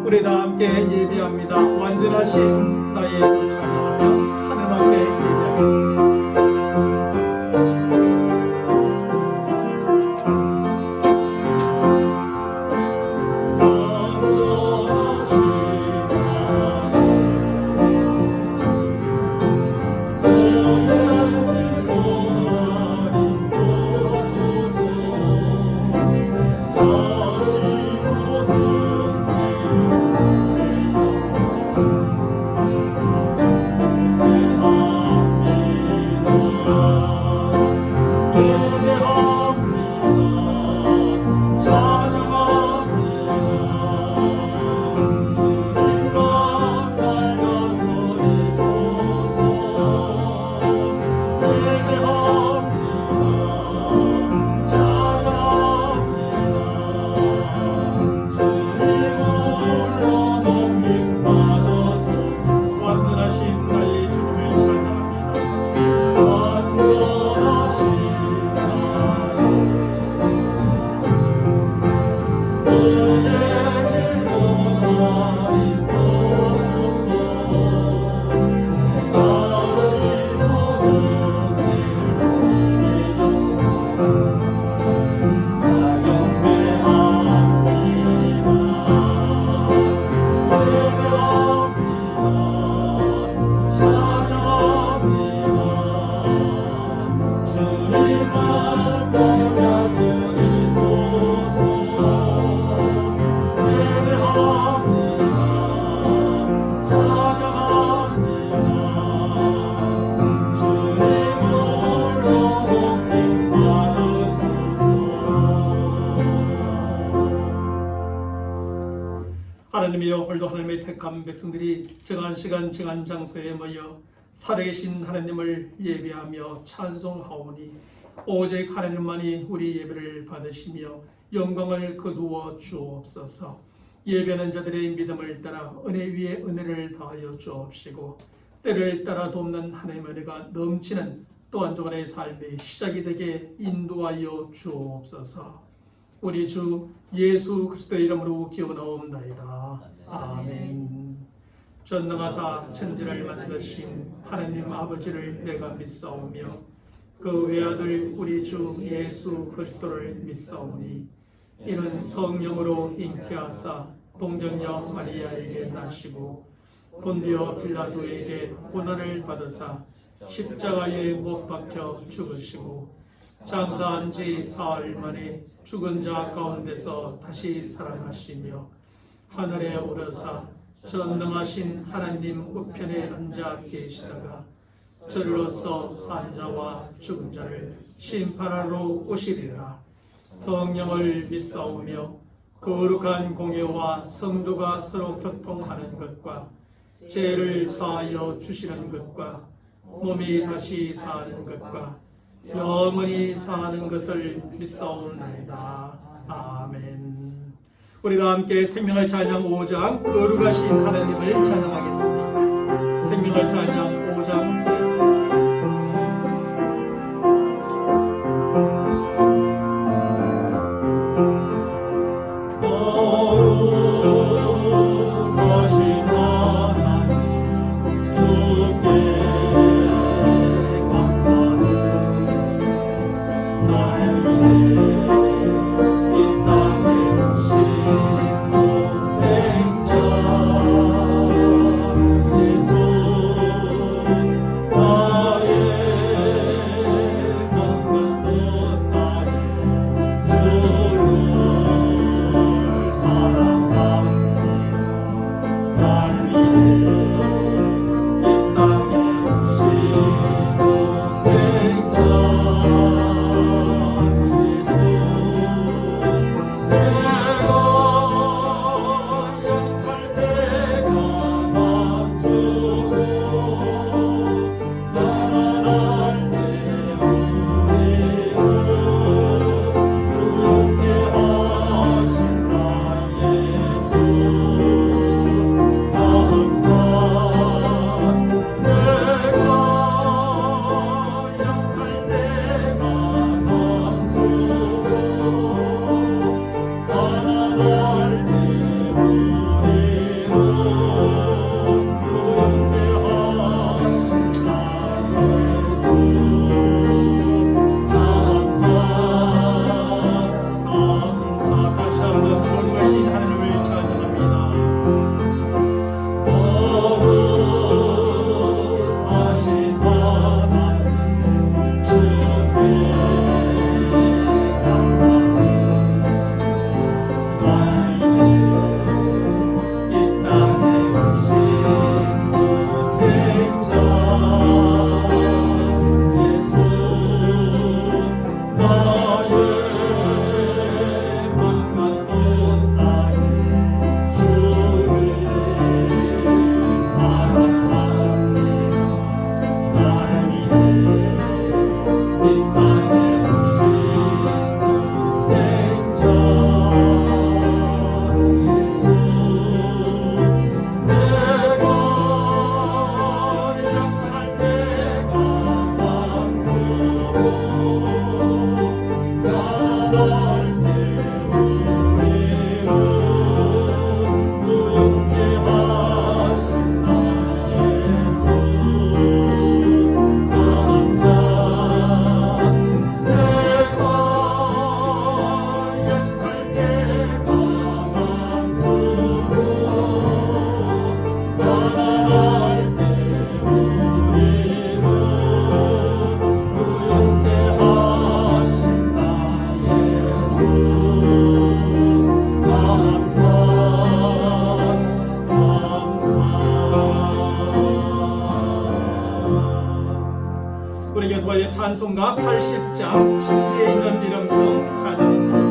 우리 다 함께 예배합니다. 완전하신 나의 예수 찬양하며 하늘 앞에 예배하겠습니다. 하나님이여, 오늘도 하나님의 택한 백성들이 정한 시간 정한 장소에 모여 살아계신 하나님을 예배하며 찬송하오니 오직 하나님만이 우리 예배를 받으시며 영광을 거두어 주옵소서. 예배하는 자들의 믿음을 따라 은혜 위에 은혜를 더하여 주옵시고 때를 따라 돕는 하나님의 은혜가 넘치는 또 한 주간의 삶의 시작이 되게 인도하여 주옵소서. 우리 주 예수 그리스도의 이름으로 기원하옵나이다. 아멘. 전능하사 천지를 만드신 하나님 아버지를 내가 믿사오며 그 외아들 우리 주 예수 그리스도를 믿사오니 이는 성령으로 잉태하사 동정녀 마리아에게 나시고 본디오 빌라도에게 고난을 받으사 십자가에 못 박혀 죽으시고 장사한 지 사흘 만에 죽은 자 가운데서 다시 살아나시며 하늘에 오르사 전능하신 하나님 우편에 앉아 계시다가 저리로서 산 자와 죽은 자를 심판하러 오시리라. 성령을 믿사오며 거룩한 공예와 성도가 서로 교통하는 것과 죄를 사하여 주시는 것과 몸이 다시 사는 것과 영원히 사는 것을 믿사옵나이다. 아멘. 우리 다 함께 생명의 찬양 5장 거룩하신 하나님을 찬양하겠습니다. 생명의 찬양 5장 드렸습니다. 예수 말씀과 80장 진리에 있는 이름 중 찬양합니다.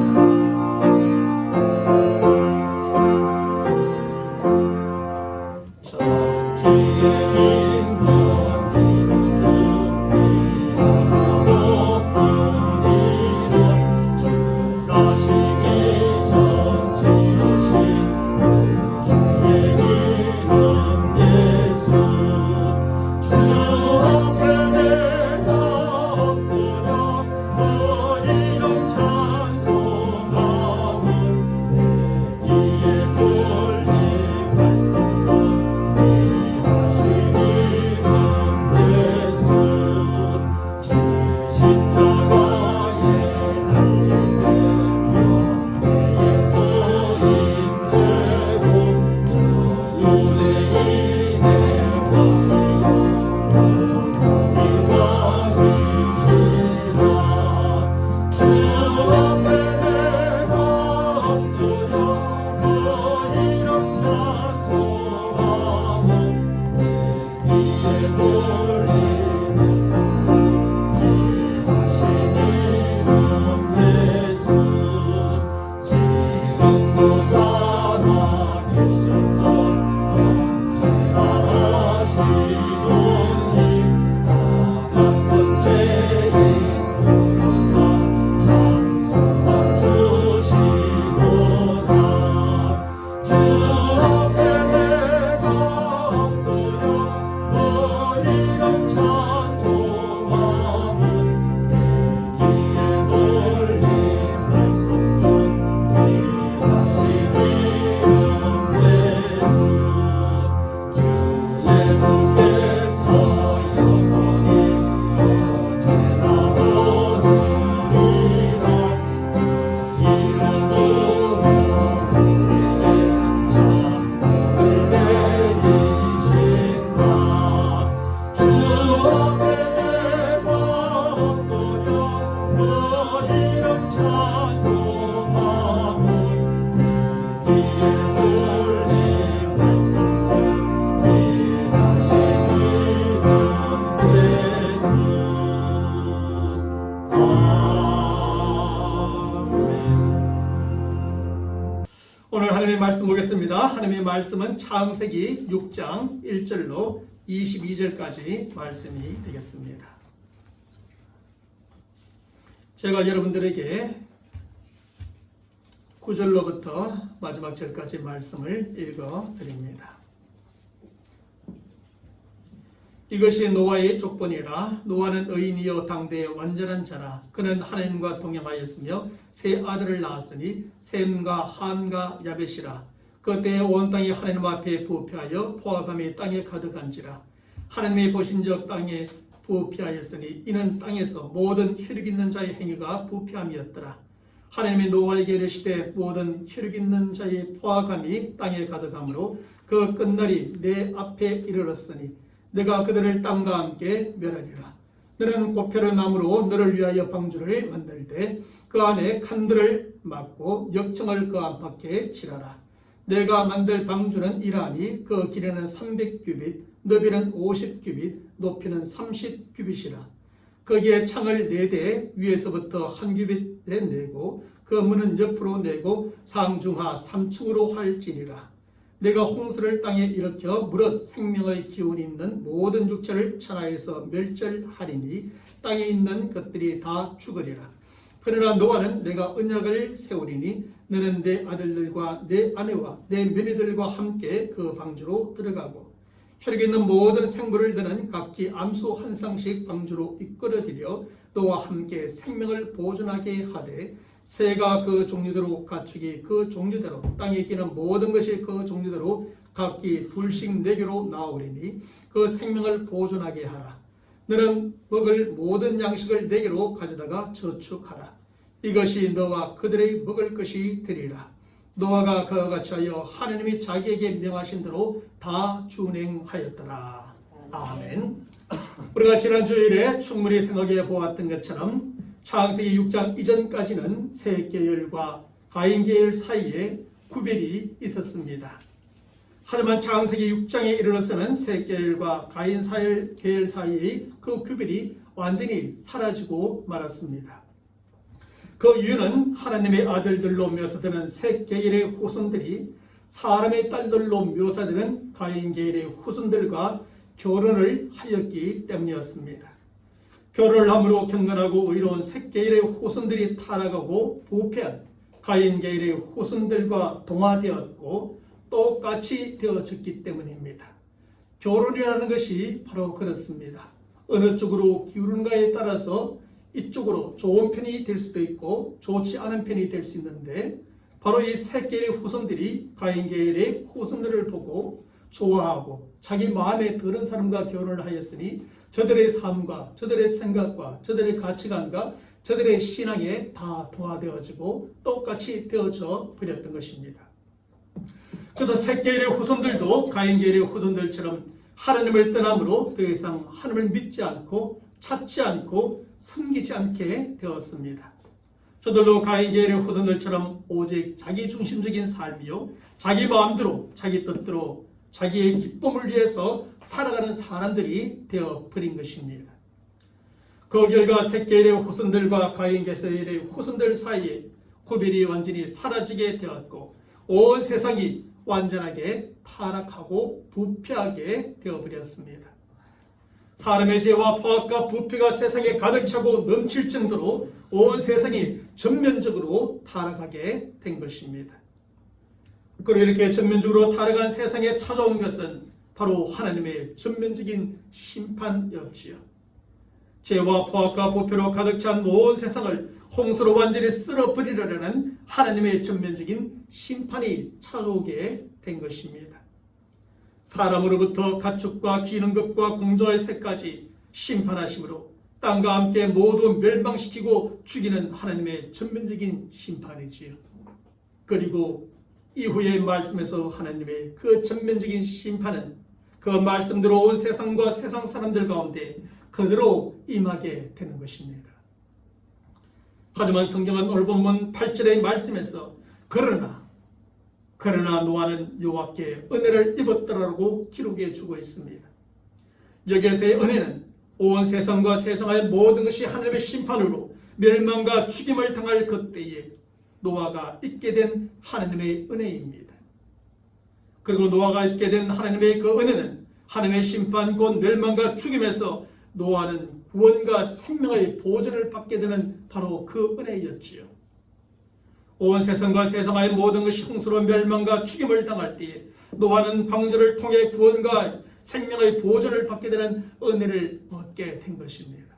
오늘 하나님의 말씀 보겠습니다. 하나님의 말씀은 창세기 6장 1절로 22절까지 말씀이 되겠습니다. 제가 여러분들에게 9절로부터 마지막 절까지 말씀을 읽어 드립니다. 이것이 노아의 족본이라. 노아는 의인이요 당대의 완전한 자라. 그는 하나님과 동행하였으며 세 아들을 낳았으니 셈과 함과 야벳이라. 그 때에 온 땅이 하나님 앞에 부패하여 포악함이 땅에 가득한지라. 하나님이 보신즉 땅에 부패하였으니 이는 땅에서 모든 혈육 있는 자의 행위가 부패함이었더라. 하나님이 노아에게 이르시되 모든 혈육 있는 자의 포악함이 땅에 가득하므로 그 끝날이 내 앞에 이르렀으니 내가 그들을 땅과 함께 멸하리라. 너는 고표를 나무로 너를 위하여 방주를 만들되 그 안에 칸들을 막고 역청을 그 안팎에 칠하라. 내가 만들 방주는 이러하니 그 길이는 300규빗, 너비는 50규빗, 높이는 30규빗이라. 거기에 창을 4대 위에서부터 1규빗에 내고 그 문은 옆으로 내고 상중하 3층으로 할지니라. 내가 홍수를 땅에 일으켜 무릇 생명의 기운이 있는 모든 육체를 천하에서 멸절하리니 땅에 있는 것들이 다 죽으리라. 그러나 노아는 내가 언약을 세우리니 너는 내 아들들과 내 아내와 내 며느리들과 함께 그 방주로 들어가고 혈육 있는 모든 생물을 너는 각기 암소 한 쌍씩 방주로 이끌어들여 너와 함께 생명을 보존하게 하되 새가 그 종류대로 가축이 그 종류대로 땅에 기는 모든 것이 그 종류대로 각기 둘씩 내게로 나오리니 그 생명을 보존하게 하라. 너는 먹을 모든 양식을 내게로 가져다가 저축하라. 이것이 너와 그들의 먹을 것이 되리라. 노아가 그와 같이 하여 하나님이 자기에게 명하신 대로 다 준행하였더라. 아멘. 우리가 지난 주일에 충분히 생각해 보았던 것처럼 창세기 6장 이전까지는 셋 계열과 가인 계열 사이에 구별이 있었습니다. 하지만 창세기 6장에 이르러서는 셋 계열과 가인 계열 사이의 그 구별이 완전히 사라지고 말았습니다. 그 이유는 하나님의 아들들로 묘사되는 셋 계열의 후손들이 사람의 딸들로 묘사되는 가인 계열의 후손들과 결혼을 하였기 때문이었습니다. 결혼을 함으로 경건하고 의로운 셋 계열의 후손들이 타락하고 부패한 가인 계열의 후손들과 동화되었고 똑같이 되어졌기 때문입니다. 결혼이라는 것이 바로 그렇습니다. 어느 쪽으로 기울는가에 따라서 이쪽으로 좋은 편이 될 수도 있고 좋지 않은 편이 될 수 있는데, 바로 이 셋 계열의 후손들이 가인 계열의 후손들을 보고 좋아하고 자기 마음에 드는 사람과 결혼을 하였으니 저들의 삶과 저들의 생각과 저들의 가치관과 저들의 신앙에 다 동화되어지고 똑같이 되어져 버렸던 것입니다. 그래서 셋 계열의 후손들도 가인 계열의 후손들처럼 하나님을 떠남으로 더 이상 하나님을 믿지 않고 찾지 않고 섬기지 않게 되었습니다. 저들도 가인 계열의 후손들처럼 오직 자기 중심적인 삶이요, 자기 마음대로 자기 뜻대로 자기의 기쁨을 위해서 살아가는 사람들이 되어버린 것입니다. 그 결과 셋 계열의 후손들과 가인 계열의 후손들 사이에 구별이 완전히 사라지게 되었고 온 세상이 완전하게 타락하고 부패하게 되어버렸습니다. 사람의 죄와 포악과 부패가 세상에 가득 차고 넘칠 정도로 온 세상이 전면적으로 타락하게 된 것입니다. 그리고 이렇게 전면적으로 타락한 세상에 찾아온 것은 바로 하나님의 전면적인 심판이었지요. 죄와 포악과 부패로 가득 찬 온 세상을 홍수로 완전히 쓸어버리려는 하나님의 전면적인 심판이 찾아오게 된 것입니다. 사람으로부터 가축과 기는 것과 공자의 새까지 심판하심으로 땅과 함께 모두 멸망시키고 죽이는 하나님의 전면적인 심판이지요. 그리고 이후의 말씀에서 하나님의 그 전면적인 심판은 그 말씀대로 온 세상과 세상 사람들 가운데 그대로 임하게 되는 것입니다. 하지만 성경은 오늘 본문 8절의 말씀에서 그러나 노아는 여호와께 은혜를 입었더라고 기록해 주고 있습니다. 여기에서의 은혜는 온 세상과 세상의 모든 것이 하나님의 심판으로 멸망과 죽임을 당할 그때에 노아가 잊게 된 하나님의 은혜입니다. 그리고 노아가 잊게 된 하나님의 그 은혜는 하나님의 심판 곧 멸망과 죽임에서 노아는 구원과 생명의 보전을 받게 되는 바로 그 은혜였지요. 온 세상과 세상의 모든 것이 홍수로 멸망과 죽임을 당할 때에 노아는 방주를 통해 구원과 생명의 보전을 받게 되는 은혜를 얻게 된 것입니다.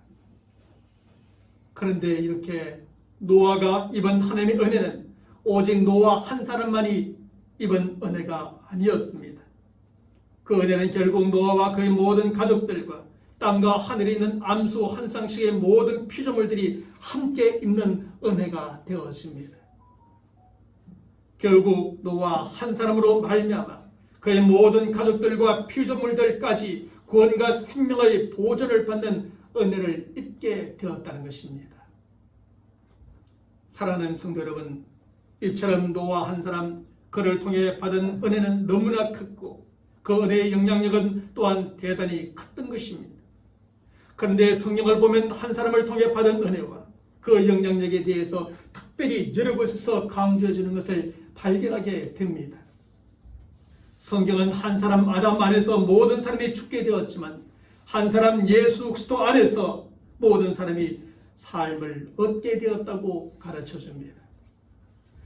그런데 이렇게 노아가 입은 하나님의 은혜는 오직 노아 한 사람만이 입은 은혜가 아니었습니다. 그 은혜는 결국 노아와 그의 모든 가족들과 땅과 하늘에 있는 암수 한 쌍씩의 모든 피조물들이 함께 입는 은혜가 되었습니다. 결국 노아 한 사람으로 말미암아 그의 모든 가족들과 피조물들까지 구원과 생명의 보전을 받는 은혜를 입게 되었다는 것입니다. 사랑하는 성도 여러분, 이처럼 노아 한 사람 그를 통해 받은 은혜는 너무나 크고 그 은혜의 영향력은 또한 대단히 컸던 것입니다. 그런데 성경을 보면 한 사람을 통해 받은 은혜와 그 영향력에 대해서 특별히 여러 곳에서 강조해주는 것을 발견하게 됩니다. 성경은 한 사람 아담 안에서 모든 사람이 죽게 되었지만 한 사람 예수 그리스도 안에서 모든 사람이 삶을 얻게 되었다고 가르쳐줍니다.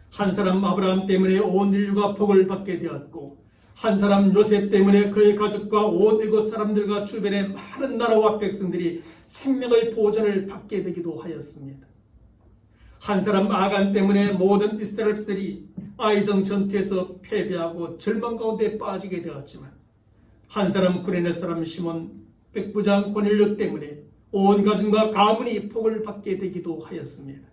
한 사람 아브라함 때문에 온 인류가 복을 받게 되었고 한 사람 요셉 때문에 그의 가족과 온 이곳 사람들과 주변의 많은 나라와 백성들이 생명의 보전을 받게 되기도 하였습니다. 한 사람 아간 때문에 모든 이스라엘들이 아이성 전투에서 패배하고 절망 가운데 빠지게 되었지만 한 사람 구레네 사람 시몬 백부장 고넬료 때문에 온 가정과 가문이 복을 받게 되기도 하였습니다.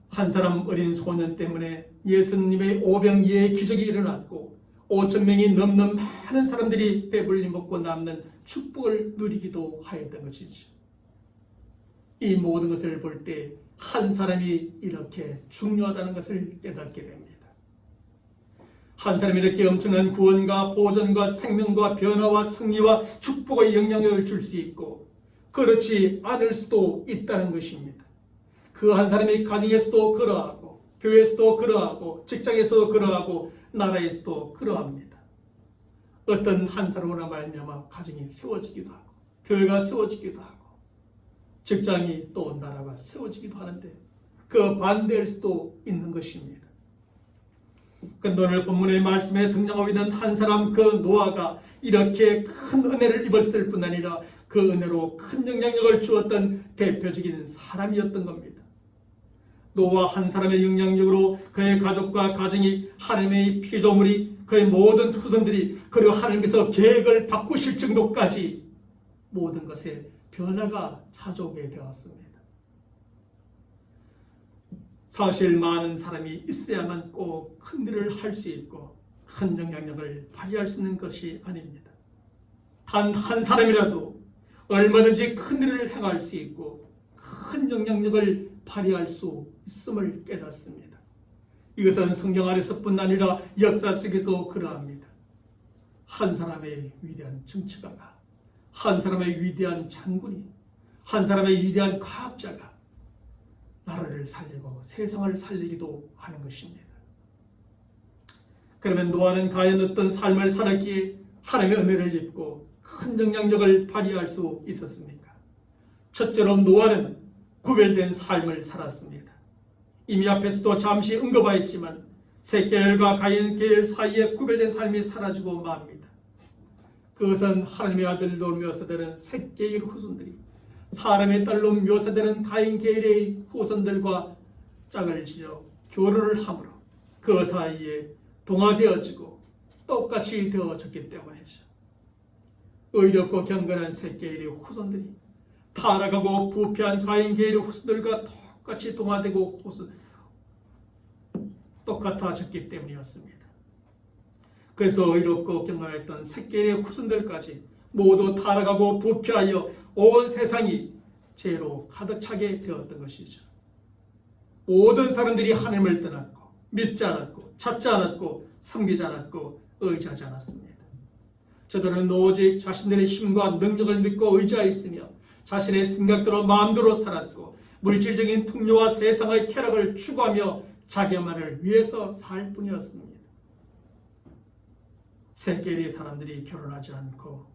한 사람 어린 소년 때문에 예수님의 오병이어의 기적이 일어났고 5,000명이 넘는 많은 사람들이 배불리 먹고 남는 축복을 누리기도 하였던 것이죠. 이 모든 것을 볼 때 한 사람이 이렇게 중요하다는 것을 깨닫게 됩니다. 한 사람이 이렇게 엄청난 구원과 보전과 생명과 변화와 승리와 축복의 영향력을 줄 수 있고 그렇지 않을 수도 있다는 것입니다. 그 한 사람이 가정에서도 그러하고 교회에서도 그러하고 직장에서도 그러하고 나라에서도 그러합니다. 어떤 한 사람으로 말미암아 가정이 세워지기도 하고 교회가 세워지기도 하고 직장이 또 나라가 세워지기도 하는데 그 반대일 수도 있는 것입니다. 그런데 오늘 본문의 말씀에 등장하고 있는 한 사람 그 노아가 이렇게 큰 은혜를 입었을 뿐 아니라 그 은혜로 큰 영향력을 주었던 대표적인 사람이었던 겁니다. 노아 한 사람의 영향력으로 그의 가족과 가정이 하나님의 피조물이 그의 모든 후손들이 그리고 하나님께서 계획을 바꾸실 정도까지 모든 것에 변화가 찾아오게 되었습니다. 사실 많은 사람이 있어야만 꼭 큰 일을 할 수 있고 큰 영향력을 발휘할 수 있는 것이 아닙니다. 단 한 사람이라도 얼마든지 큰 일을 행할 수 있고 큰 영향력을 발휘할 수 있음을 깨닫습니다. 이것은 성경 안에서뿐 아니라 역사 속에도 그러합니다. 한 사람의 위대한 정치가가, 한 사람의 위대한 장군이, 한 사람의 위대한 과학자가 나라를 살리고 세상을 살리기도 하는 것입니다. 그러면 노아는 과연 어떤 삶을 살았기에 하나님의 은혜를 입고 큰 영향력을 발휘할 수 있었습니까? 첫째로 노아는 구별된 삶을 살았습니다. 이미 앞에서도 잠시 언급하였지만 셋계열과 가인계열 사이에 구별된 삶이 사라지고 맙니다. 그것은 하나님의 아들로 묘사되는 셋계열 후손들이 사람의 딸로 묘사되는 가인계열의 후손들과 짝을 지어 교류를 함으로 그 사이에 동화되어지고 똑같이 되어졌기 때문이죠. 의롭고 경건한 셋계열의 후손들이 타락하고 부패한 가인계열의 후손들과 똑같이 동화되고 똑같아졌기 때문이었습니다. 그래서 의롭고 경건했던 셋계열의 후손들까지 모두 타락하고 부패하여 온 세상이 죄로 가득 차게 되었던 것이죠. 모든 사람들이 하나님을 떠났고 믿지 않았고 찾지 않았고 섬기지 않았고 의지하지 않았습니다. 저들은 오직 자신들의 힘과 능력을 믿고 의지하였으며 자신의 생각대로 마음대로 살았고 물질적인 풍요와 세상의 쾌락을 추구하며 자기만을 위해서 살 뿐이었습니다. 셋계의 사람들이 결혼하지 않고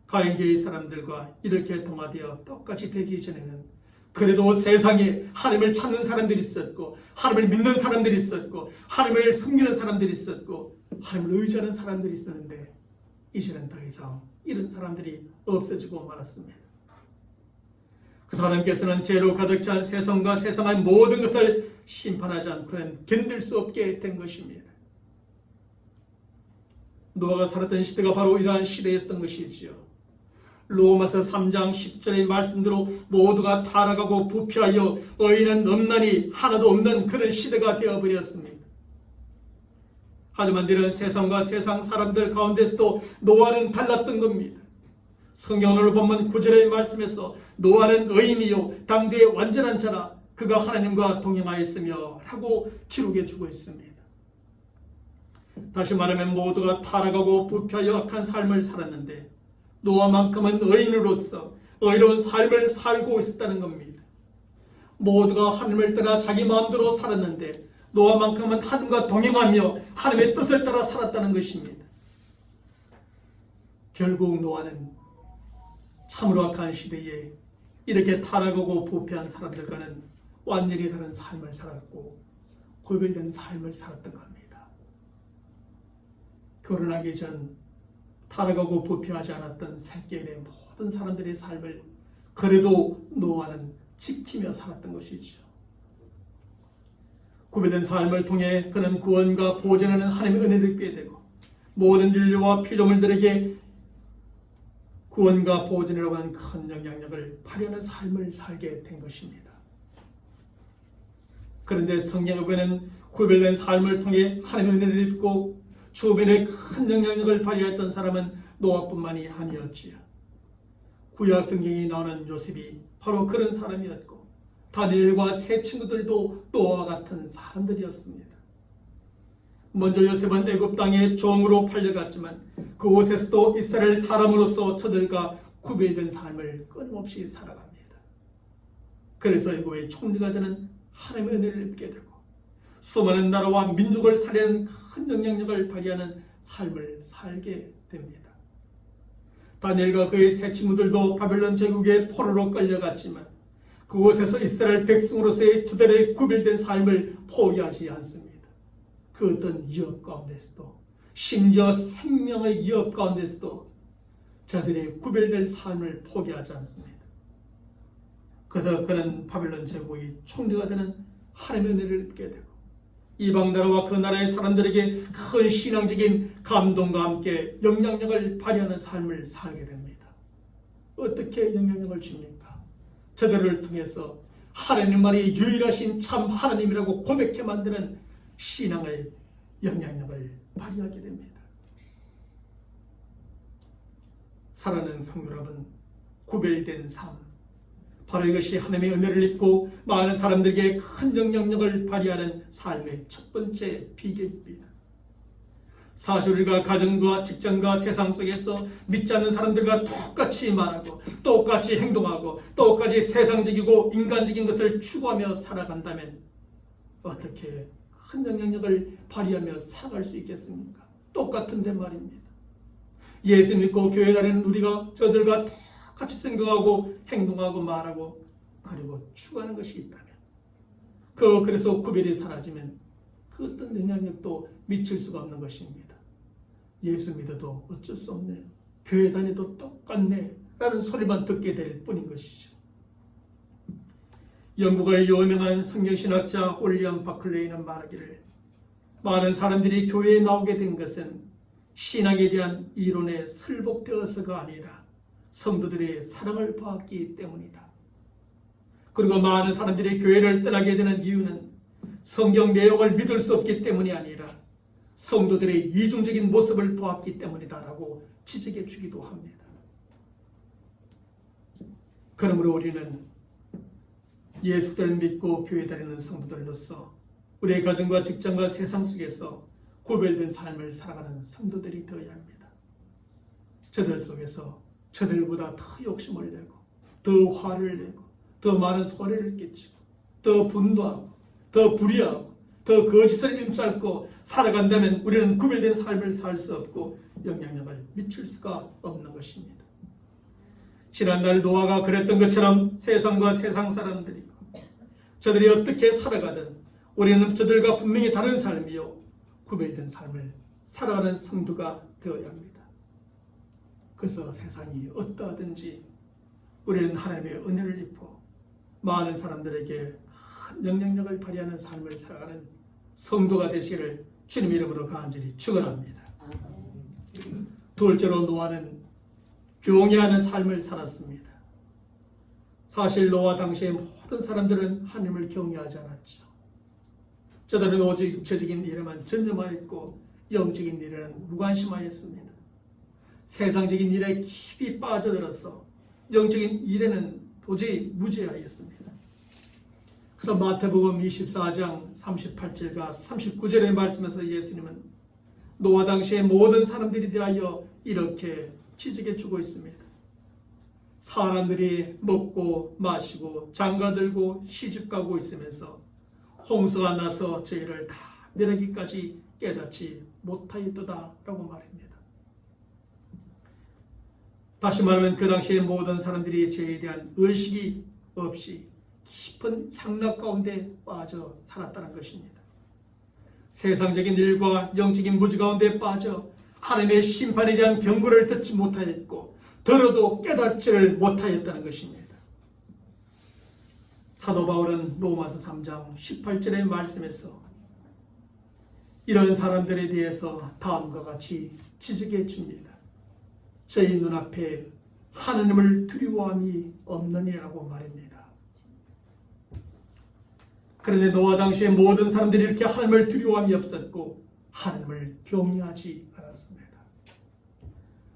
가인계의 사람들과 이렇게 동화되어 똑같이 되기 전에는 그래도 세상에 하나님을 찾는 사람들이 있었고 하나님을 믿는 사람들이 있었고 하나님을 섬기는 사람들이 있었고 하나님을 의지하는 사람들이 있었는데 이제는 더 이상 이런 사람들이 없어지고 말았습니다. 그 하나님께서는 죄로 가득 찬 세상과 세상의 모든 것을 심판하지 않고는 견딜 수 없게 된 것입니다. 노아가 살았던 시대가 바로 이러한 시대였던 것이지요. 로마서 3장 10절의 말씀대로 모두가 타락하고 부패하여 의인은 없나니 하나도 없는 그런 시대가 되어버렸습니다. 하지만 이런 세상과 세상 사람들 가운데서도 노아는 달랐던 겁니다. 성경을 보면 9절의 말씀에서 노아는 의인이요 당대의 완전한 자라 그가 하나님과 동행하였으며 라고 기록해주고 있습니다. 다시 말하면 모두가 타락하고 부패하여 악한 삶을 살았는데 노아만큼은 의인으로서 의로운 삶을 살고 있었다는 겁니다. 모두가 하나님을 떠나 자기 마음대로 살았는데 노아만큼은 하나님과 동행하며 하나님의 뜻을 따라 살았다는 것입니다. 결국 노아는 참으로 악한 시대에 이렇게 타락하고 부패한 사람들과는 완전히 다른 삶을 살았고 구별된 삶을 살았던 겁니다. 결혼하기 전 타락하고 부패하지 않았던 셋계의 모든 사람들의 삶을 그래도 노아는 지키며 살았던 것이죠. 구별된 삶을 통해 그는 구원과 보존하는 하나님의 은혜를 얻게 되고 모든 인류와 피조물들에게 구원과 보존이라고 하는 큰 영향력을 발휘하는 삶을 살게 된 것입니다. 그런데 성경에 보면 구별된 삶을 통해 하나님의 은혜를 입고 주변에 큰 영향력을 발휘했던 사람은 노아뿐만이 아니었지요. 구약 성경이 나오는 요셉이 바로 그런 사람이었고 다니엘과 세 친구들도 노아와 같은 사람들이었습니다. 먼저 요셉은 애굽 땅에 종으로 팔려갔지만 그곳에서도 이스라엘 사람으로서 저들과 구별된 삶을 끊임없이 살아갑니다. 그래서 애고의 총리가 되는 하나님의 은혜를 입게 되고 수많은 나라와 민족을 살리는 큰 영향력을 발휘하는 삶을 살게 됩니다. 다니엘과 그의 세 친구들도 바벨론 제국의 포로로 끌려갔지만 그곳에서 이스라엘 백성으로서의 저들의 구별된 삶을 포기하지 않습니다. 그 어떤 위협 가운데서도, 심지어 생명의 위협 가운데서도 저들의 구별된 삶을 포기하지 않습니다. 그래서 그는 바벨론 제국의 총리가 되는 하나님의 은혜를 입게 되고 이방 나라와 그 나라의 사람들에게 큰 신앙적인 감동과 함께 영향력을 발휘하는 삶을 살게 됩니다. 어떻게 영향력을 줍니까? 저들을 통해서 하나님만이 유일하신 참 하나님이라고 고백해 만드는 신앙의 영향력을 발휘하게 됩니다. 사랑하는 성도 여러분, 구별된 삶, 바로 이것이 하나님의 은혜를 입고 많은 사람들에게 큰 영향력을 발휘하는 삶의 첫 번째 비결입니다. 사실 우리가 가정과 직장과 세상 속에서 믿지 않는 사람들과 똑같이 말하고 똑같이 행동하고 똑같이 세상적이고 인간적인 것을 추구하며 살아간다면 어떻게 큰 영향력을 발휘하며 살아갈 수 있겠습니까? 똑같은데 말입니다. 예수 믿고 교회 다니는 우리가 저들과 똑같이 생각하고 행동하고 말하고 그리고 추구하는 것이 있다면 그래서 구별이 사라지면 그 어떤 영향력도 미칠 수가 없는 것입니다. 예수 믿어도 어쩔 수 없네, 교회 다니도 똑같네 라는 소리만 듣게 될 뿐인 것이죠. 영국의 유명한 성경신학자 윌리엄 바클레이는 말하기를 많은 사람들이 교회에 나오게 된 것은 신앙에 대한 이론에 설복되어서가 아니라 성도들의 사랑을 받기 때문이다. 그리고 많은 사람들이 교회를 떠나게 되는 이유는 성경 내용을 믿을 수 없기 때문이 아니라 성도들의 이중적인 모습을 보았기 때문이다라고 지적해 주기도 합니다. 그러므로 우리는 예수를 믿고 교회 다니는 성도들로서 우리의 가정과 직장과 세상 속에서 구별된 삶을 살아가는 성도들이 되어야 합니다. 저들 속에서 저들보다 더 욕심을 내고 더 화를 내고 더 많은 소리를 끼치고 더 분노하고 더 불의하고 더 거짓을 임쌀고 살아간다면 우리는 구별된 삶을 살 수 없고 영향력을 미칠 수가 없는 것입니다. 지난날 노아가 그랬던 것처럼 세상과 세상 사람들이고 저들이 어떻게 살아가든 우리는 저들과 분명히 다른 삶이요 구별된 삶을 살아가는 성도가 되어야 합니다. 그래서 세상이 어떠하든지 우리는 하나님의 은혜를 입고 많은 사람들에게 큰 영향력을 발휘하는 삶을 살아가는 성도가 되시기를 주님 이름으로 간절히 축원합니다. 둘째로 노아는 경외하는 삶을 살았습니다. 사실 노아 당시의 모든 사람들은 하나님을 경외하지 않았죠. 저들은 오직 육체적인 일에만 전념하였고 영적인 일에는 무관심하였습니다. 세상적인 일에 깊이 빠져들어서 영적인 일에는 도저히 무죄하였습니다. 그래서 마태복음 24장 38절과 39절의 말씀에서 예수님은 노아 당시의 모든 사람들에 대하여 이렇게 지적해주고 있습니다. 사람들이 먹고 마시고 장가들고 시집가고 있으면서 홍수가 나서 저희를 다 멸하기까지 깨닫지 못하였도다 라고 말합니다. 다시 말하면 그 당시의 모든 사람들이 죄에 대한 의식이 없이 깊은 향락 가운데 빠져 살았다는 것입니다. 세상적인 일과 영적인 무지 가운데 빠져 하나님의 심판에 대한 경고를 듣지 못하였고 들어도 깨닫지를 못하였다는 것입니다. 사도 바울은 로마서 3장 18절의 말씀에서 이런 사람들에 대해서 다음과 같이 지적해 줍니다. 저희 눈앞에 하나님을 두려워함이 없느니라고 말입니다. 그런데 노아 당시에 모든 사람들이 이렇게 하나님을 두려워함이 없었고 하나님을 경외하지 않았습니다.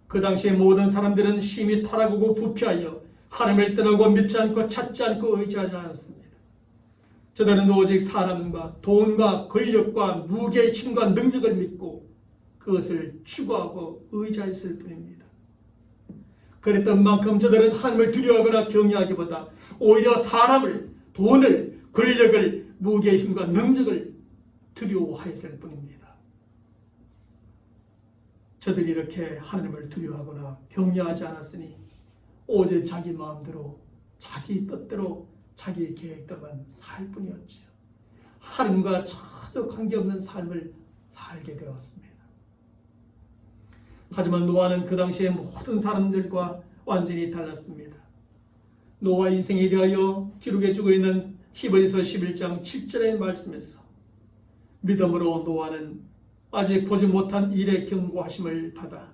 그 당시에 모든 사람들은 심히 타락하고 부패하여 하나님을 떠나고 믿지 않고 찾지 않고 의지하지 않았습니다. 저들은 오직 사람과 돈과 권력과 무게의 힘과 능력을 믿고 그것을 추구하고 의지했을 뿐입니다. 그랬던 만큼 저들은 하나님을 두려워하거나 경외하기보다 오히려 사람을, 돈을, 권력을, 무기의 힘과 능력을 두려워하였을 뿐입니다. 저들이 이렇게 하나님을 두려워하거나 경외하지 않았으니 오직 자기 마음대로, 자기 뜻대로, 자기 계획대로만 살 뿐이었지요. 하나님과 전혀 관계없는 삶을 살게 되었습니다. 하지만 노아는 그 당시의 모든 사람들과 완전히 달랐습니다. 노아 인생에 대하여 기록해 주고 있는 히브리서 11장 7절의 말씀에서 믿음으로 노아는 아직 보지 못한 일의 경고하심을 받아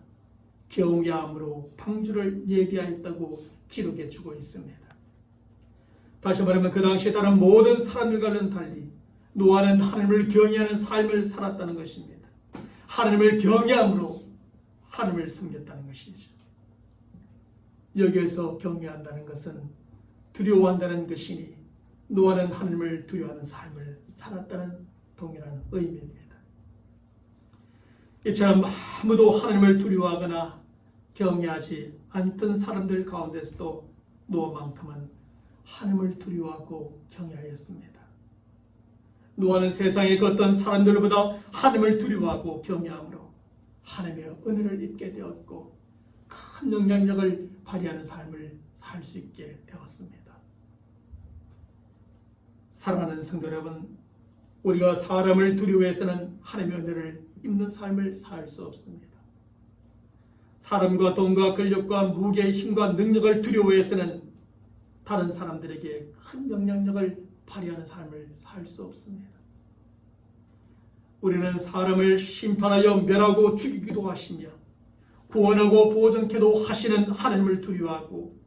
경외함으로 방주를 예비하였다고 기록해 주고 있습니다. 다시 말하면 그 당시에 다른 모든 사람들과는 달리 노아는 하나님을 경외하는 삶을 살았다는 것입니다. 하나님을 경외함으로 하나님을 섬겼다는 것이죠. 여기에서 경외한다는 것은 두려워한다는 것이니 노아는 하나님을 두려워하는 삶을 살았다는 동일한 의미입니다. 이처럼 아무도 하나님을 두려워하거나 경외하지 않던 사람들 가운데서도 노아만큼은 하나님을 두려워하고 경외하였습니다. 노아는 세상의 그 어떤 사람들보다 하나님을 두려워하고 경외함으로 하나님의 은혜를 입게 되었고 큰 영향력을 발휘하는 삶을 살 수 있게 되었습니다. 사랑하는 성도 여러분, 우리가 사람을 두려워해서는 하나님의 은혜를 입는 삶을 살 수 없습니다. 사람과 돈과 권력과 무게의 힘과 능력을 두려워해서는 다른 사람들에게 큰 영향력을 발휘하는 삶을 살 수 없습니다. 우리는 사람을 심판하여 멸하고 죽이기도 하시며 구원하고 보존케도 하시는 하나님을 두려워하고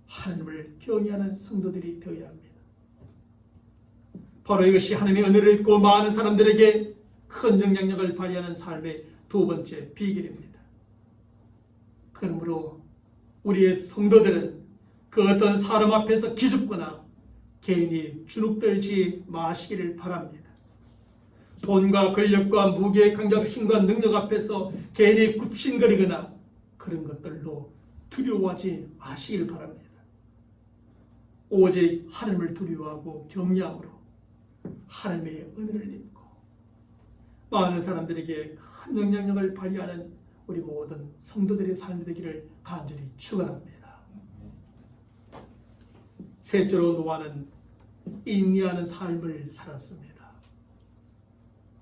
하나님을 경외하는 성도들이 되어야 합니다. 바로 이것이 하나님의 은혜를 입고 많은 사람들에게 큰 영향력을 발휘하는 삶의 두 번째 비결입니다. 그러므로 우리의 성도들은 그 어떤 사람 앞에서 기죽거나 개인이 주눅들지 마시기를 바랍니다. 돈과 권력과 무기의 강력 힘과 능력 앞에서 개인이 굽신거리거나 그런 것들로 두려워하지 마시길 바랍니다. 오직 하나님을 두려워하고 경외함으로 하나님의 은혜를 입고 많은 사람들에게 큰 영향력을 발휘하는 우리 모든 성도들의 삶이 되기를 간절히 축원합니다. 셋째로 노아는 인내하는 삶을 살았습니다.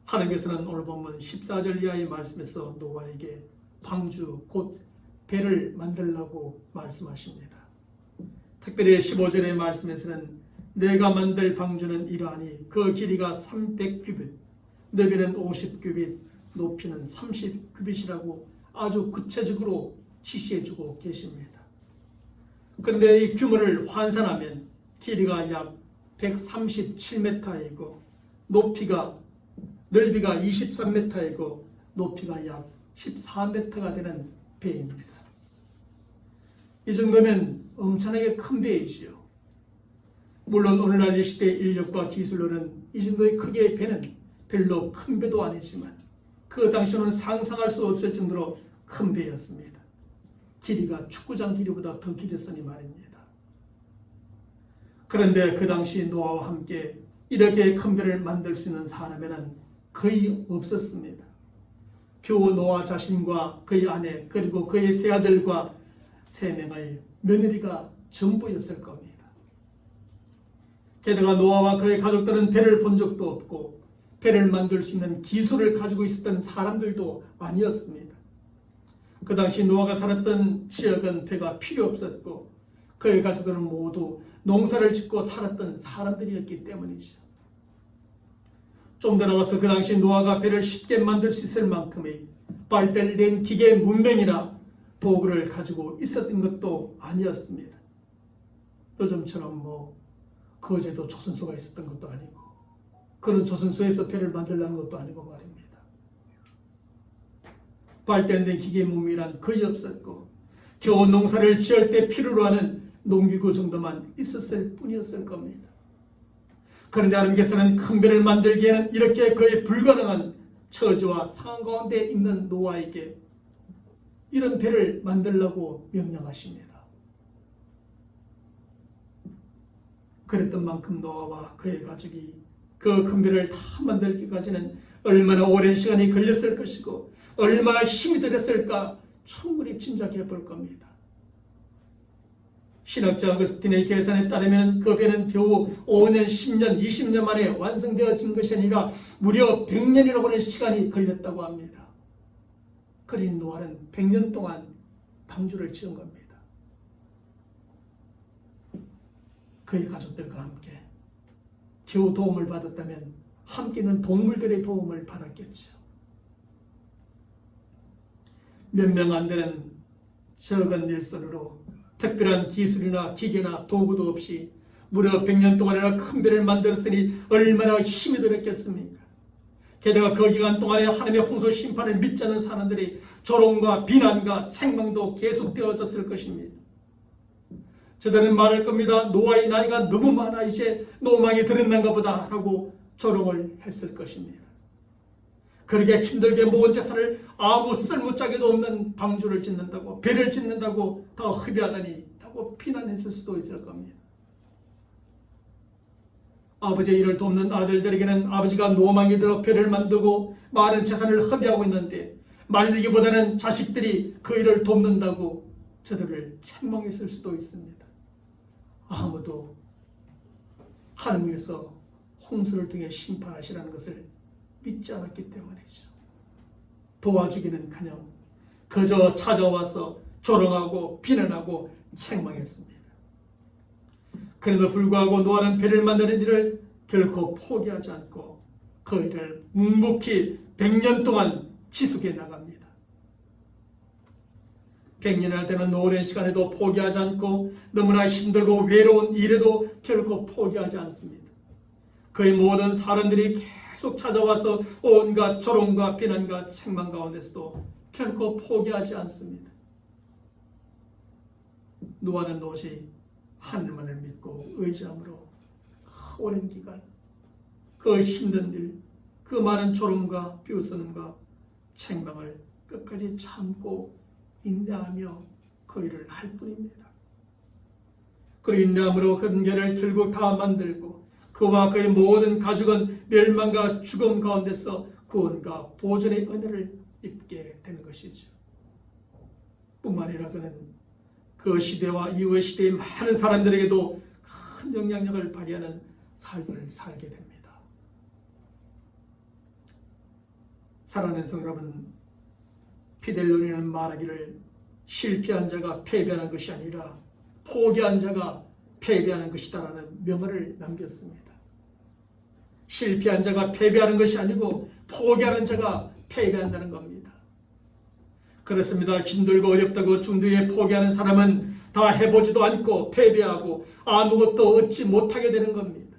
하나님께서는 오늘 본문 14절 이하의 말씀에서 노아에게 방주 곧 배를 만들라고 말씀하십니다. 특별히 15절의 말씀에서는 내가 만들 방주는 이러하니 그 길이가 300규빗, 너비는 50규빗, 높이는 30규빗이라고 아주 구체적으로 지시해주고 계십니다. 그런데 이 규모를 환산하면 길이가 약 137m이고 넓이가 23m이고 높이가 약 14m가 되는 배입니다. 이 정도면 엄청나게 큰 배이지요. 물론 오늘날 이 시대 인력과 기술로는 이 정도의 크기의 배는 별로 큰 배도 아니지만 그 당시에는 상상할 수 없을 정도로 큰 배였습니다. 길이가 축구장 길이보다 더 길었으니 말입니다. 그런데 그 당시 노아와 함께 이렇게 큰 배를 만들 수 있는 사람에는 거의 없었습니다. 겨우 노아 자신과 그의 아내 그리고 그의 세 아들과 3명의 며느리가 전부였을 겁니다. 게다가 노아와 그의 가족들은 배를 본 적도 없고 배를 만들 수 있는 기술을 가지고 있었던 사람들도 아니었습니다. 그 당시 노아가 살았던 지역은 배가 필요 없었고 그의 가족들은 모두 농사를 짓고 살았던 사람들이었기 때문이죠. 좀 더 나가서 그 당시 노아가 배를 쉽게 만들 수 있을 만큼의 발달된 기계 문명이나 도구를 가지고 있었던 것도 아니었습니다. 요즘처럼 거제도 조선소가 있었던 것도 아니고 그런 조선소에서 배를 만들려는 것도 아니고 말입니다. 발달된 기계 문명이란 거의 없었고 겨우 농사를 지을 때 필요로 하는 농기구 정도만 있었을 뿐이었을 겁니다. 그런데 하나님께서는 큰 배를 만들기에는 이렇게 거의 불가능한 처지와 상황 가운데 있는 노아에게 이런 배를 만들라고 명령하십니다. 그랬던 만큼 노아와 그의 가족이 그 큰 배를 다 만들기까지는 얼마나 오랜 시간이 걸렸을 것이고 얼마나 힘이 들었을까 충분히 짐작해 볼 겁니다. 신학자 어거스틴의 계산에 따르면 그 배는 겨우 5년, 10년, 20년 만에 완성되어진 것이 아니라 무려 100년이라고 하는 시간이 걸렸다고 합니다. 그러니 노아는 100년 동안 방주를 지은 겁니다. 그의 가족들과 함께 겨우 도움을 받았다면 함께 있는 동물들의 도움을 받았겠죠. 몇 명 안 되는 적은 일손으로 특별한 기술이나 기계나 도구도 없이 무려 100년 동안이나 큰 배를 만들었으니 얼마나 힘이 들었겠습니까? 게다가 그 기간 동안에 하나님의 홍수 심판을 믿지 않는 사람들이 조롱과 비난과 책망도 계속되어졌을 것입니다. 저들은 말할 겁니다. 노아의 나이가 너무 많아 이제 노망이 들었는가 보다 하고 조롱을 했을 것입니다. 그렇게 힘들게 모은 재산을 아무 쓸모짝에도 없는 방주를 짓는다고, 배를 짓는다고 더 흡입하다니 하고 비난했을 수도 있을 겁니다. 아버지의 일을 돕는 아들들에게는 아버지가 노망이 들어 배를 만들고 많은 재산을 흡입하고 있는데 말리기보다는 자식들이 그 일을 돕는다고 저들을 책망했을 수도 있습니다. 아무도 하나님께서 홍수를 통해 심판하시라는 것을 믿지 않았기 때문이죠. 도와주기는커녕 그저 찾아와서 조롱하고 비난하고 책망했습니다. 그럼에도 불구하고 노아는 배를 만드는 일을 결코 포기하지 않고 그 일을 묵묵히 100년 동안 지속해 나갑니다. 100년이나 되는 오랜 시간에도 포기하지 않고 너무나 힘들고 외로운 일에도 결코 포기하지 않습니다. 그의 모든 사람들이 계속 찾아와서 온갖 조롱과 비난과 책망 가운데서도 결코 포기하지 않습니다. 노아는 오직 하늘만을 믿고 의지함으로 오랜 기간 그 힘든 일, 그 많은 조롱과 비웃음과 책망을 끝까지 참고 인내하며 그 일을 할 뿐입니다. 그 인내함으로 근결을 결국 다 만들고 그와 그의 모든 가족은 멸망과 죽음 가운데서 구원과 보존의 은혜를 입게 되는 것이죠. 뿐만 아니라 그는 그 시대와 이후의 시대의 많은 사람들에게도 큰 영향력을 발휘하는 삶을 살게 됩니다. 사랑하는 성도 여러분, 피델론이는 말하기를 실패한 자가 패배하는 것이 아니라 포기한 자가 패배하는 것이다라는 명언을 남겼습니다. 실패한 자가 패배하는 것이 아니고 포기하는 자가 패배한다는 겁니다. 그렇습니다. 힘들고 어렵다고 중도에 포기하는 사람은 다 해보지도 않고 패배하고 아무것도 얻지 못하게 되는 겁니다.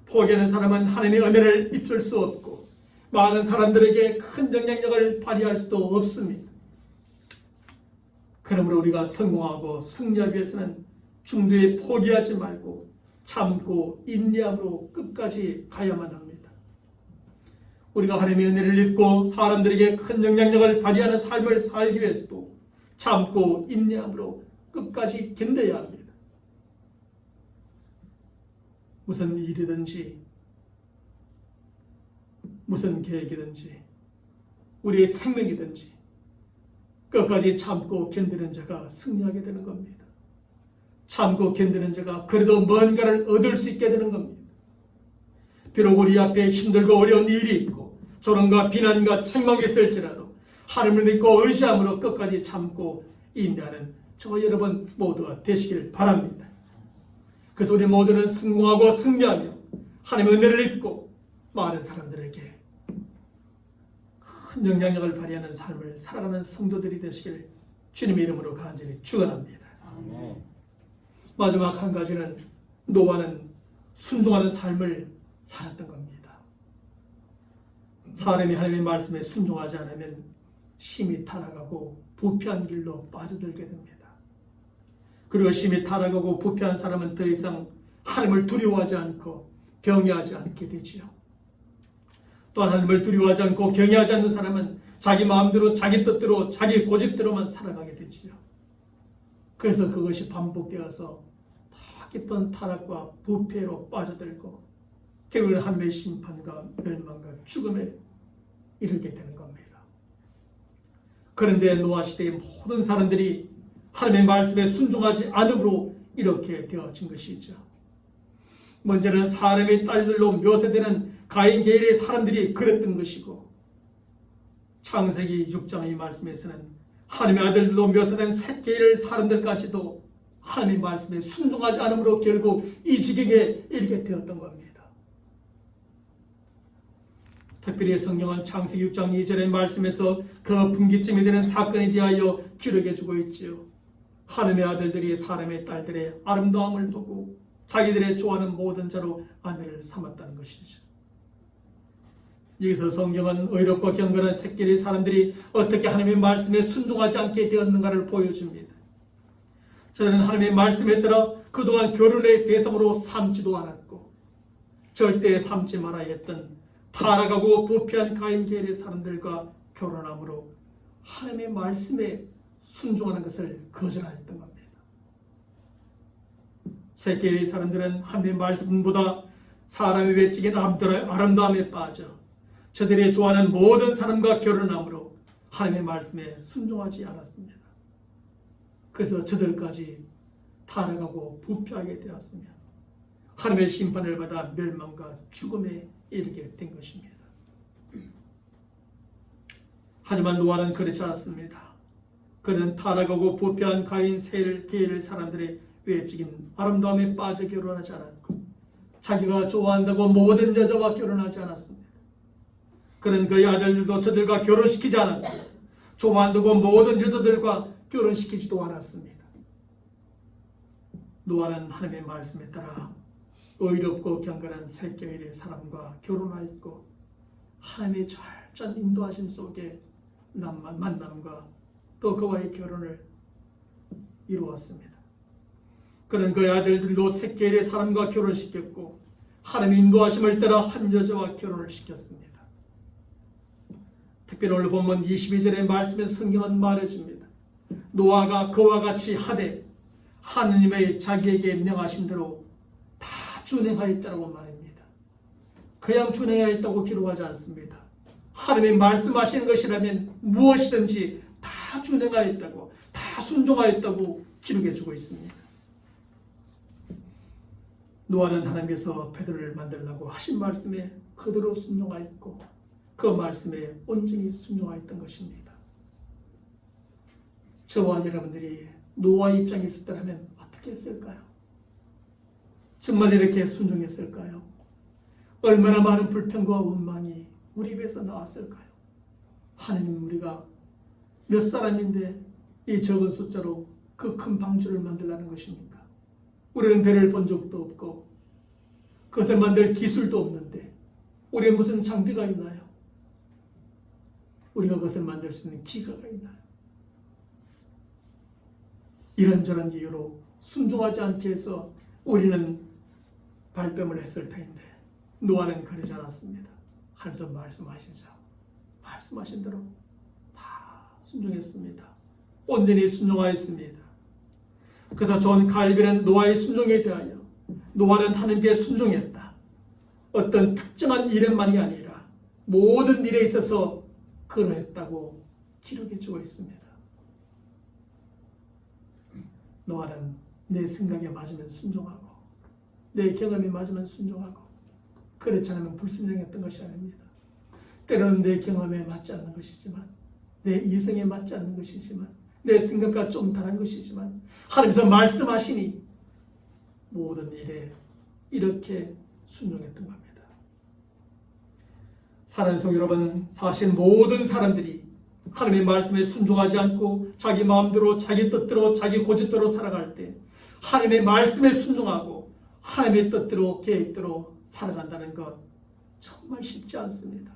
포기하는 사람은 하나님의 은혜를 입술 수 없고 많은 사람들에게 큰 영향력을 발휘할 수도 없습니다. 그러므로 우리가 성공하고 승리하기 위해서는 중도에 포기하지 말고 참고 인내함으로 끝까지 가야만 합니다. 우리가 하나님의 은혜를 입고 사람들에게 큰 영향력을 발휘하는 삶을 살기 위해서도 참고 인내함으로 끝까지 견뎌야 합니다. 무슨 일이든지 무슨 계획이든지 우리의 생명이든지 끝까지 참고 견디는 자가 승리하게 되는 겁니다. 참고 견디는 자가 그래도 뭔가를 얻을 수 있게 되는 겁니다. 비록 우리 앞에 힘들고 어려운 일이 있고 조롱과 비난과 책망이 있을지라도 하나님을 믿고 의지함으로 끝까지 참고 인내하는 저 여러분 모두가 되시길 바랍니다. 그래서 우리 모두는 성공하고 승리하며 하나님의 은혜를 입고 많은 사람들에게 큰 영향력을 발휘하는 삶을 살아가는 성도들이 되시길 주님의 이름으로 간절히 축원합니다. 아멘. 마지막 한 가지는 노아는 순종하는 삶을 살았던 겁니다. 사람이 하나님의 말씀에 순종하지 않으면 심히 타락하고 부패한 길로 빠져들게 됩니다. 그리고 심히 타락하고 부패한 사람은 더 이상 하나님을 두려워하지 않고 경외하지 않게 되지요. 또 하나님을 두려워하지 않고 경외하지 않는 사람은 자기 마음대로, 자기 뜻대로, 자기 고집대로만 살아가게 되지요. 그래서 그것이 반복되어서 더 깊은 타락과 부패로 빠져들고 결국은 하나님의 심판과 멸망과 죽음에 이르게 되는 겁니다. 그런데 노아 시대의 모든 사람들이 하나님의 말씀에 순종하지 않음으로 이렇게 되어진 것이죠. 먼저는 사람의 딸들로 묘사되는 가인 계열의 사람들이 그랬던 것이고, 창세기 6장의 말씀에서는 하나님의 아들들로 묘사된 셋 계열의 사람들까지도 하나님의 말씀에 순종하지 않음으로 결국 이 지경에 이르게 되었던 겁니다. 특별히 성경은 창세기 6장 2절의 말씀에서 그 분기점이 되는 사건에 대하여 기록해주고 있지요. 하나님의 아들들이 사람의 딸들의 아름다움을 보고 자기들의 좋아하는 모든 자로 아내를 삼았다는 것이죠. 여기서 성경은 의롭고 경건한 셋계의 사람들이 어떻게 하나님의 말씀에 순종하지 않게 되었는가를 보여줍니다. 저는 하나님의 말씀에 따라 그동안 결혼의 대상으로 삼지도 않았고 절대 삼지 말아야 했던 타락하고 부패한 가인 계열의 사람들과 결혼함으로 하나님의 말씀에 순종하는 것을 거절하였던 겁니다. 세 계열의 사람들은 하나님의 말씀보다 사람의 외적인 아름다움에 빠져 저들이 좋아하는 모든 사람과 결혼함으로 하나님의 말씀에 순종하지 않았습니다. 그래서 저들까지 타락하고 부패하게 되었으며 하나님의 심판을 받아 멸망과 죽음에 이르게 된 것입니다. 하지만 노아는 그렇지 않았습니다. 그는 타락하고 부패한 가인 세 계열의 사람들의 외적인 아름다움에 빠져 결혼하지 않았고 자기가 좋아한다고 모든 여자와 결혼하지 않았습니다. 그는 그의 아들들도 저들과 결혼시키지 않았고 좋아한다고 모든 여자들과 결혼시키지도 않았습니다. 노아는 하나님의 말씀에 따라 의롭고 경건한 세 계열의 사람과 결혼하였고 하나님의 철저한 인도하심 속에 만남과 또 그와의 결혼을 이루었습니다. 그는 그의 아들들도 세 계열의 사람과 결혼시켰고 하나님의 인도하심을 따라 한 여자와 결혼을 시켰습니다. 특별히 오늘 본문 22절의 말씀에 성경은 말해줍니다. 노아가 그와 같이 하되 하느님의 자기에게 명하신 대로 다 준행하였다고 말합니다. 그냥 준행하였다고 기록하지 않습니다. 하나님이 말씀하시는 것이라면 무엇이든지 다 준행하였다고, 다 순종하였다고 기록해주고 있습니다. 노아는 하나님께서 배들을 만들라고 하신 말씀에 그대로 순종하였고 그 말씀에 온전히 순종하였던 것입니다. 저와 여러분들이 노아 입장에 있었다면 어떻게 했을까요? 정말 이렇게 순종했을까요? 얼마나 많은 불평과 원망이 우리 입에서 나왔을까요? 하나님, 우리가 몇 사람인데 이 적은 숫자로 그 큰 방주를 만들라는 것입니까? 우리는 배를 본 적도 없고 그것을 만들 기술도 없는데 우리는 무슨 장비가 있나요? 우리가 그것을 만들 수 있는 기가가 있나요? 이런저런 이유로 순종하지 않게 해서 우리는 발뺌을 했을 텐데 노아는 그러지 않았습니다. 하나님께서 말씀하신 대로 다 순종했습니다. 온전히 순종하였습니다. 그래서 존 칼빈은 노아의 순종에 대하여 노아는 하나님께 순종했다. 어떤 특정한 일에만이 아니라 모든 일에 있어서 그러했다고 기록해주고 있습니다. 노아는 내 생각에 맞으면 순종하고 내 경험에 맞으면 순종하고 그렇지 않으면 불순종했던 것이 아닙니다. 때로는 내 경험에 맞지 않는 것이지만 내 이성에 맞지 않는 것이지만 내 생각과 좀 다른 것이지만 하나님께서 말씀하시니 모든 일에 이렇게 순종했던 겁니다. 사랑하는 성도 여러분, 사실 모든 사람들이 하나님의 말씀에 순종하지 않고 자기 마음대로 자기 뜻대로 자기 고집대로 살아갈 때 하나님의 말씀에 순종하고 하나님의 뜻대로 계획대로 살아간다는 것 정말 쉽지 않습니다.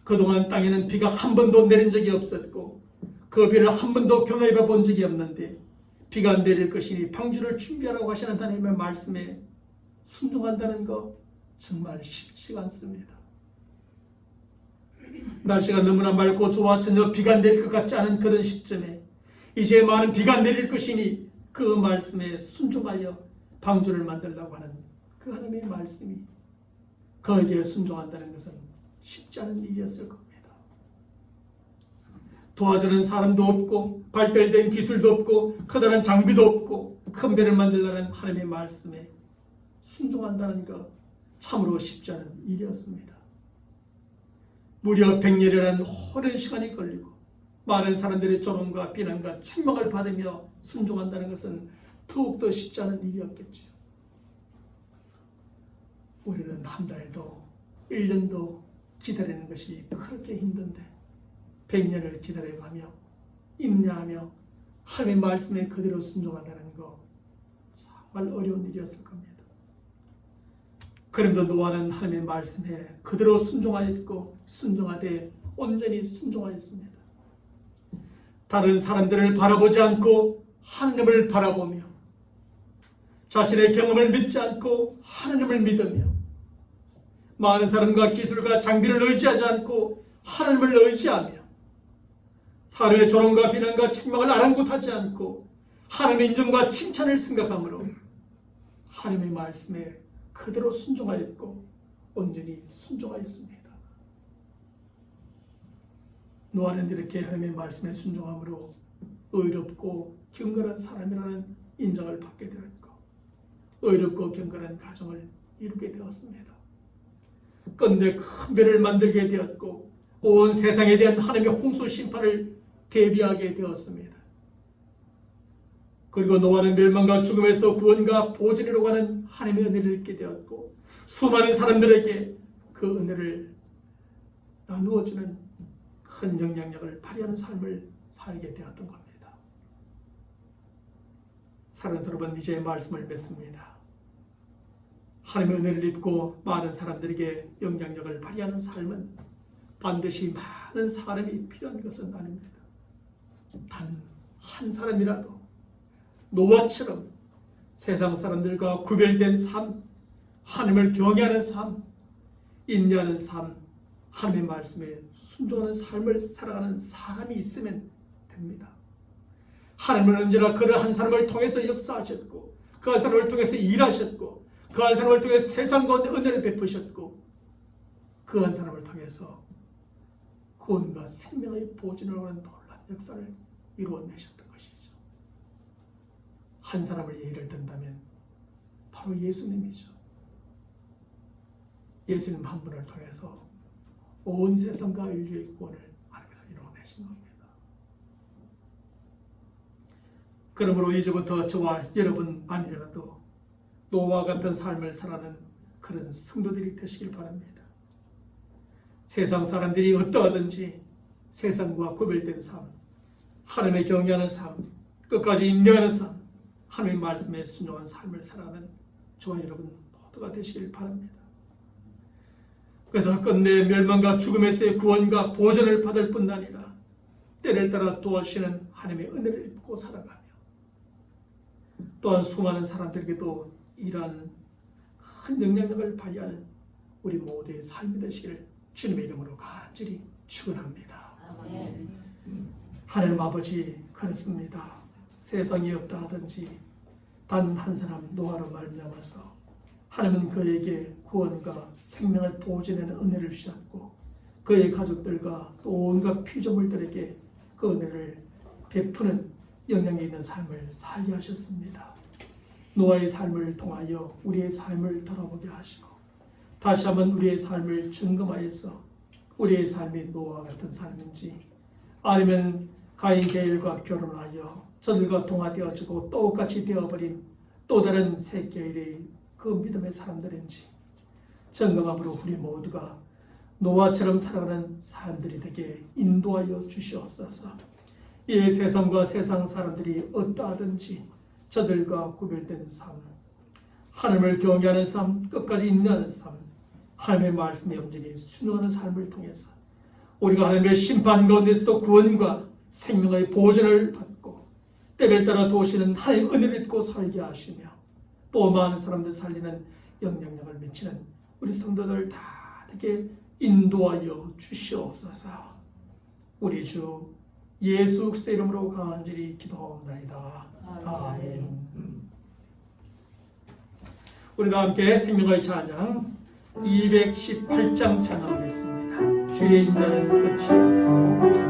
그동안 땅에는 비가 한 번도 내린 적이 없었고 그 비를 한 번도 경험해 본 적이 없는데 비가 내릴 것이니 방주를 준비하라고 하시는 하나님의 말씀에 순종한다는 것 정말 쉽지가 않습니다. 날씨가 너무나 맑고 좋아 전혀 비가 내릴 것 같지 않은 그런 시점에 이제 많은 비가 내릴 것이니 그 말씀에 순종하여 방주를 만들려고 하는 그 하나님의 말씀이 거기에 순종한다는 것은 쉽지 않은 일이었을 겁니다. 도와주는 사람도 없고 발달된 기술도 없고 커다란 장비도 없고 큰 배를 만들려는 하나님의 말씀에 순종한다는 것 참으로 쉽지 않은 일이었습니다. 무려 100년이라는 오랜 시간이 걸리고 많은 사람들의 조롱과 비난과 책망을 받으며 순종한다는 것은 더욱더 쉽지 않은 일이었겠죠. 우리는 한 달도 1년도 기다리는 것이 그렇게 힘든데 100년을 기다려가며 인내하며 하나님의 말씀에 그대로 순종한다는 거 정말 어려운 일이었을 겁니다. 그런데 노아는 하나님의 말씀에 그대로 순종하였고 순종하되 온전히 순종하였습니다. 다른 사람들을 바라보지 않고 하나님을 바라보며 자신의 경험을 믿지 않고 하나님을 믿으며 많은 사람과 기술과 장비를 의지하지 않고 하나님을 의지하며 사람의 조롱과 비난과 책망을 아랑곳하지 않고 하나님의 인정과 칭찬을 생각하므로 하나님의 말씀에 그대로 순종하였고 온전히 순종하였습니다. 노아는 이렇게 하나님의 말씀에 순종함으로 의롭고 경건한 사람이라는 인정을 받게 되었고 의롭고 경건한 가정을 이루게 되었습니다. 끝내 큰 배를 만들게 되었고 온 세상에 대한 하나님의 홍수 심판을 대비하게 되었습니다. 그리고 노아는 멸망과 죽음에서 구원과 보존이라고 하는 하나님의 은혜를 얻게 되었고 수많은 사람들에게 그 은혜를 나누어주는 큰 영향력을 발휘하는 삶을 살게 되었던 겁니다. 사랑하는 여러분, 이제 말씀을 맺습니다. 하나님의 은혜를 입고 많은 사람들에게 영향력을 발휘하는 삶은 반드시 많은 사람이 필요한 것은 아닙니다. 단 한 사람이라도 노아처럼 세상 사람들과 구별된 삶, 하나님을 경외하는 삶, 인내하는 삶, 하나님의 말씀에 순종하는 삶을 살아가는 사람이 있으면 됩니다. 하나님은 언제나 그 한 사람을 통해서 역사하셨고 그 한 사람을 통해서 일하셨고 그 한 사람을 통해서 세상 가운데 은혜를 베푸셨고 그 한 사람을 통해서 구원과 생명의 보존을 하는 놀라운 역사를 이루어내셨던 것이죠. 한 사람을 예를 든다면 바로 예수님이죠. 예수님 한 분을 통해서 온 세상과 인류의 구원을 하나님께서 이루어내신 겁니다. 그러므로 이제부터 저와 여러분만이라도 노아와 같은 삶을 살아가는 그런 성도들이 되시길 바랍니다. 세상 사람들이 어떠하든지 세상과 구별된 삶, 하나님의 경외하는 삶, 끝까지 인내하는 삶, 하나님의 말씀에 순종한 삶을 살아가는 저와 여러분 모두가 되시길 바랍니다. 그래서 끝내 멸망과 죽음에서의 구원과 보존을 받을 뿐 아니라 때를 따라 도와주시는 하나님의 은혜를 입고 살아가며 또한 수많은 사람들에게도 이러한 큰 영향력을 발휘하는 우리 모두의 삶이 되시기를 주님의 이름으로 간절히 축원합니다. 하나님 아버지, 그렇습니다. 세상이 없다 하든지 단 한 사람 노아로 말미암아서 하나님은 그에게 구원과 생명을 보존하는 은혜를 주셨고 그의 가족들과 또 온갖 피조물들에게 그 은혜를 베푸는 영향이 있는 삶을 살게 하셨습니다. 노아의 삶을 통하여 우리의 삶을 돌아보게 하시고 다시 한번 우리의 삶을 점검하여서 우리의 삶이 노아와 같은 삶인지 아니면 가인 게일과 결혼하여 저들과 동화되어지고 똑같이 되어버린 또 다른 셋계일의 그 믿음의 사람들인지 점검함으로 우리 모두가 노아처럼 살아가는 사람들이 되게 인도하여 주시옵소서. 이 세상과 세상 사람들이 어떠하든지 저들과 구별된 삶, 하나님을 경외하는 삶, 끝까지 인내하는 삶, 하나님의 말씀에 온전히 순종하는 삶을 통해서 우리가 하나님의 심판 가운데서 구원과 생명의 보존을 받고 때를 따라 도우시는 하나님의 은혜를 입고 살게 하시며 또 많은 사람들 살리는 영향력을 미치는 우리 성도들 다 되게 인도하여 주시옵소서. 우리 주 예수 그리스도의 이름으로 간절히 기도하옵나이다. 아멘. 우리 다 함께 생명의 찬양 218장 찬양하겠습니다. 주의 인자는 끝이 없고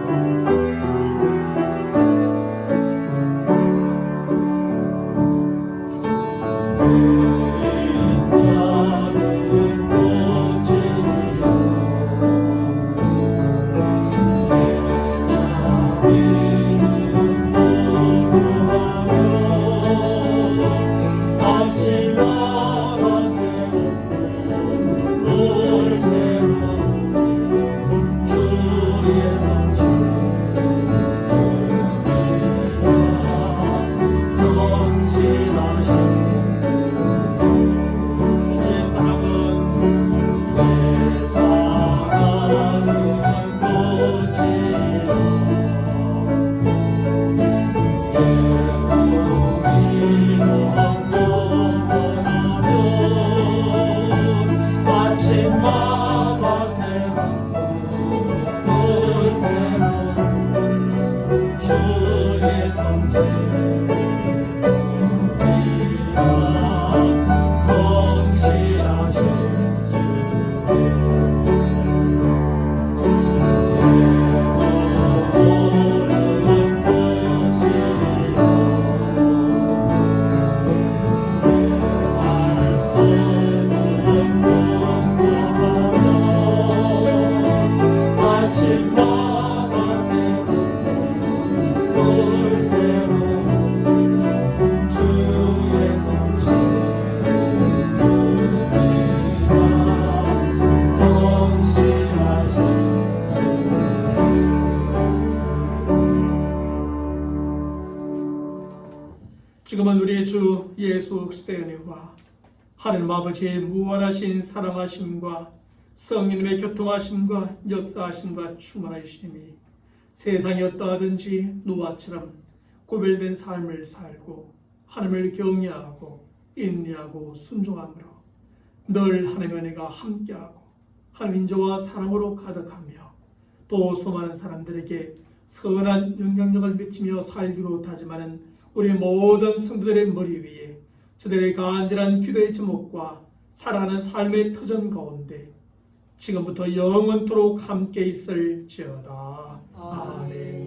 지금은 우리 주 예수 그리스도의 은혜와 하나님 아버지의 무한하신 사랑하심과 성령님의 교통하심과 역사하심과 충만하심이 세상이 어떠하든지 노아처럼 구별된 삶을 살고 하나님을 경외하고 인내하고 순종함으로 늘 하나님의 은혜가 함께하고 하나님 인자와 사랑으로 가득하며 또 수많은 사람들에게 선한 영향력을 미치며 살기로 다짐하는 우리 모든 성도들의 머리 위에 저들의 간절한 기도의 제목과 살아가는 삶의 터전 가운데 지금부터 영원토록 함께 있을지어다. 아멘.